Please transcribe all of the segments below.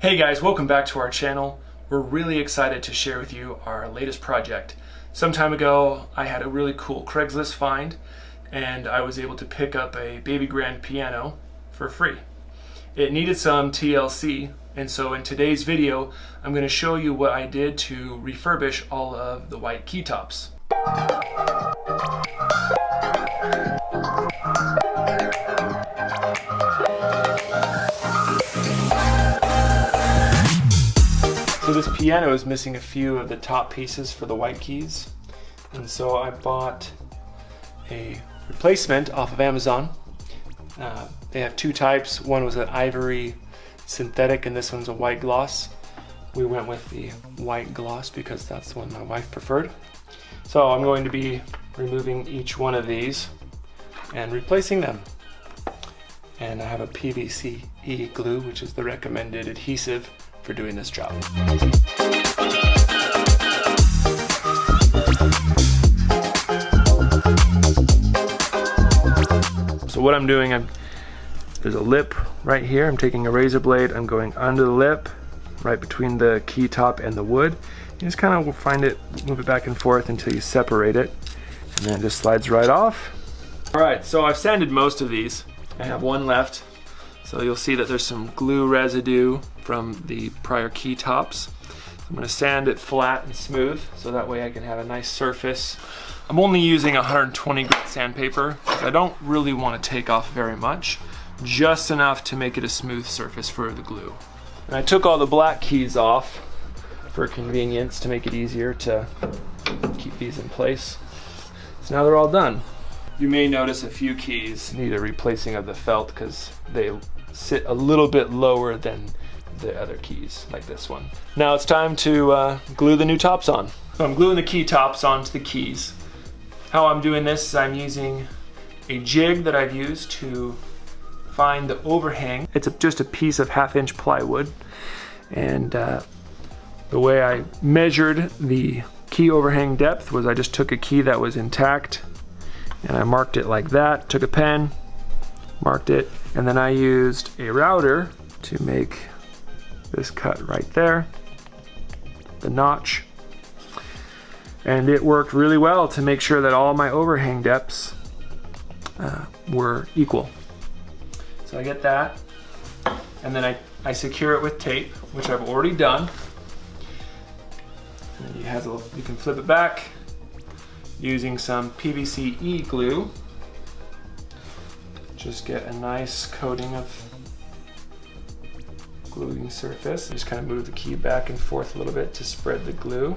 Hey guys, welcome back to our channel. We're really excited to share with you our latest project. Some time ago, I had a really cool Craigslist find, and I was able to pick up a baby grand piano for free. It needed some TLC, and so in today's video, I'm going to show you what I did to refurbish all of the white keytops. So this piano is missing a few of the top pieces for the white keys, and so I bought a replacement off of Amazon. They have two types. One was an ivory synthetic and this one's a white gloss. We went with the white gloss because that's the one my wife preferred. So I'm going to be removing each one of these and replacing them. And I have a PVC glue, which is the recommended adhesive for doing this job. So what I'm doing, there's a lip right here. I'm taking a razor blade, I'm going under the lip, right between the key top and the wood. You just kind of find it, move it back and forth until you separate it, and then it just slides right off. All right, so I've sanded most of these. I have one left. So you'll see that there's some glue residue from the prior key tops. I'm going to sand it flat and smooth so that way I can have a nice surface. I'm only using 120 grit sandpaper because I don't really want to take off very much, just enough to make it a smooth surface for the glue. And I took all the black keys off for convenience to make it easier to keep these in place. So now they're all done. You may notice a few keys need a replacing of the felt because they sit a little bit lower than the other keys, like this one. Now it's time to glue the new tops on. So I'm gluing the key tops onto the keys. How I'm doing this is I'm using a jig that I've used to find the overhang. It's just a piece of 1/2-inch plywood, and the way I measured the key overhang depth was I just took a key that was intact and I marked it like that, took a pen, marked it, and then I used a router to make this cut right there, the notch. And it worked really well to make sure that all my overhang depths were equal. So I get that, and then I secure it with tape, which I've already done. And you can flip it back using some PVC glue. Just get a nice coating of gluing surface. Just kind of move the key back and forth a little bit to spread the glue.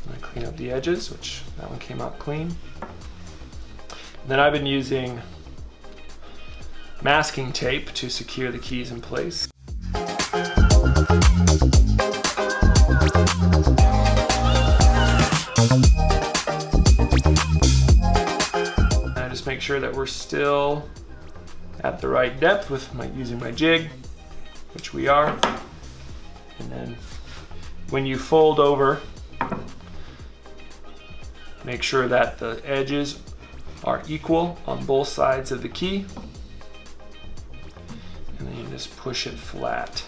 And I clean up the edges, which that one came out clean. And then I've been using masking tape to secure the keys in place. Make sure that we're still at the right depth with using my jig, which we are. And then when you fold over, make sure that the edges are equal on both sides of the key, and then you just push it flat.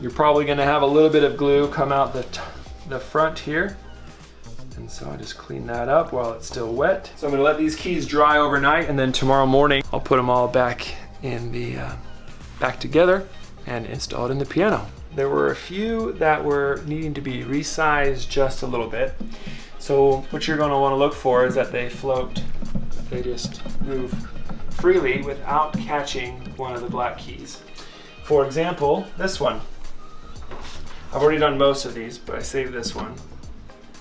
You're probably going to have a little bit of glue come out the front here. And so I just clean that up while it's still wet. So I'm gonna let these keys dry overnight, and then tomorrow morning I'll put them all back in the back together and install it in the piano. There were a few that were needing to be resized just a little bit. So what you're gonna wanna look for is that they float, they just move freely without catching one of the black keys. For example, this one. I've already done most of these, but I saved this one.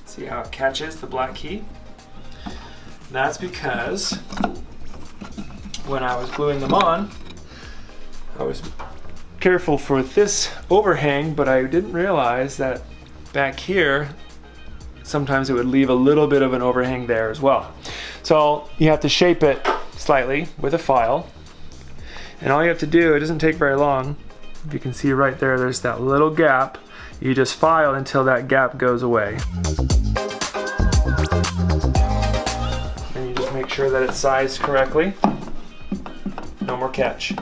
See how it catches the black key? That's because when I was gluing them on, I was careful for this overhang, but I didn't realize that back here, sometimes it would leave a little bit of an overhang there as well. So you have to shape it slightly with a file. And all you have to do, it doesn't take very long. If you can see right there, there's that little gap. You just file until that gap goes away. And you just make sure that it's sized correctly. No more catch.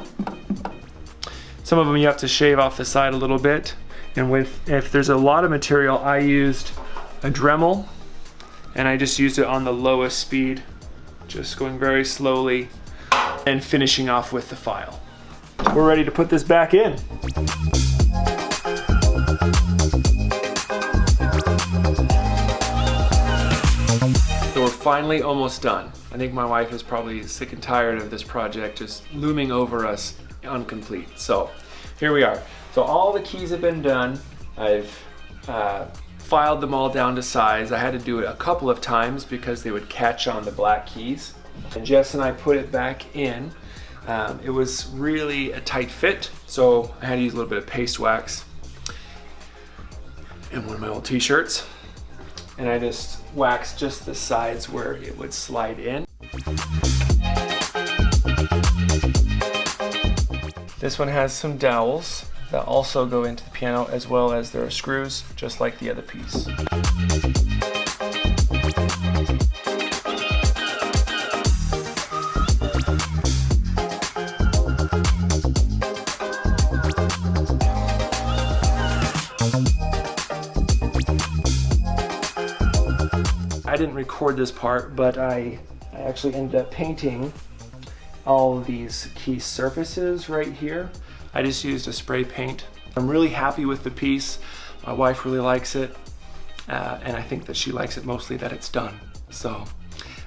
Some of them you have to shave off the side a little bit. And if there's a lot of material, I used a Dremel, and I just used it on the lowest speed, just going very slowly and finishing off with the file. We're ready to put this back in. So we're finally almost done. I think my wife is probably sick and tired of this project just looming over us incomplete. So here we are. So all the keys have been done. I've filed them all down to size. I had to do it a couple of times because they would catch on the black keys. And Jess and I put it back in. It was really a tight fit, so I had to use a little bit of paste wax and one of my old t-shirts. And I just waxed just the sides where it would slide in. This one has some dowels that also go into the piano, as well as there are screws, just like the other piece. I didn't record this part, but I actually ended up painting all of these key surfaces right here. I just used a spray paint. I'm really happy with the piece. My wife really likes it, and I think that she likes it mostly that it's done. So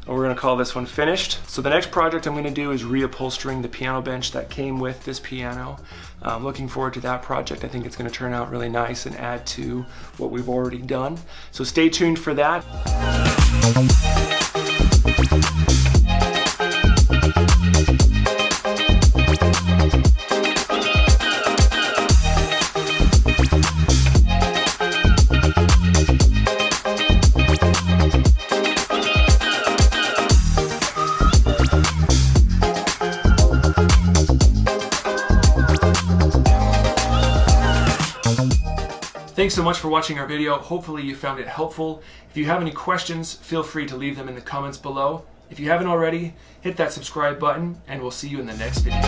we're gonna call this one finished. So the next project I'm gonna do is reupholstering the piano bench that came with this piano. I'm looking forward to that project. I think it's gonna turn out really nice and add to what we've already done. So stay tuned for that. Thanks so much for watching our video. Hopefully you found it helpful. If you have any questions, feel free to leave them in the comments below. If you haven't already, hit that subscribe button, and we'll see you in the next video.